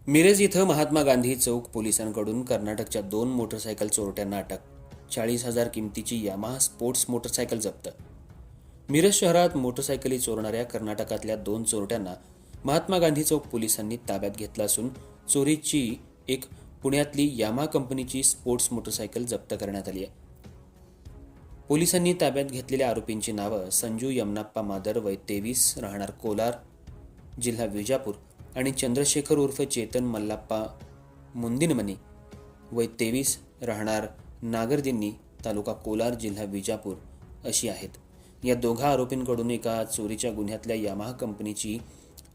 मिरज इथं महात्मा गांधी चौक पोलिसांकडून कर्नाटकच्या 2 मोटरसायकल चोरट्यांना अटक. 40,000 किमतीची यामाहा स्पोर्ट्स मोटरसायकल जप्त. मिरज शहरात मोटरसायकली चोरणाऱ्या कर्नाटकातल्या 2 चोरट्यांना महात्मा गांधी चौक पोलिसांनी ताब्यात घेतलं असून चोरीची एक पुण्यातली यामाहा कंपनीची स्पोर्ट्स मोटरसायकल जप्त करण्यात आली आहे. पोलिसांनी ताब्यात घेतलेल्या आरोपींची नावं संजू यमनाप्पा मादर वय 23 राहणार कोलार जिल्हा विजापूर आणि चंद्रशेखर उर्फ चेतन मल्लाप्पा मुंदिनमनी वय 23 राहणार नागरदिन्नी तालुका कोलार जिल्हा विजापूर अशी आहेत. या दोघा आरोपींकडून एका चोरीच्या गुन्ह्यातल्या यामाहा कंपनीची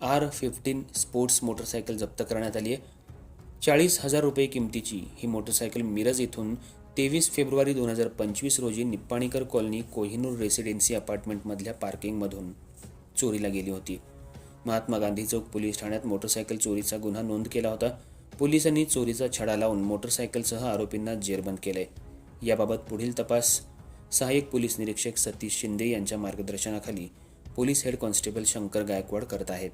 R15 स्पोर्ट्स मोटरसायकल जप्त करण्यात आली आहे. 40,000 रुपये किमतीची ही मोटरसायकल मिरज इथून 23 फेब्रुवारी 2025 रोजी निप्पाणीकर कॉलनी कोहिनूर रेसिडेन्सी अपार्टमेंटमधल्या पार्किंगमधून चोरीला गेली होती. महात्मा गांधी चौक पोलीस ठाण्यात मोटरसायकल चोरीचा गुन्हा नोंद केला होता. पोलिसांनी चोरीचा छडा लावून मोटरसायकलसह आरोपींना जेरबंद केलंय. याबाबत पुढील तपास सहाय्यक पोलीस निरीक्षक सतीश शिंदे यांच्या मार्गदर्शनाखाली police head constable Shankar Gaikwad करत आहेत.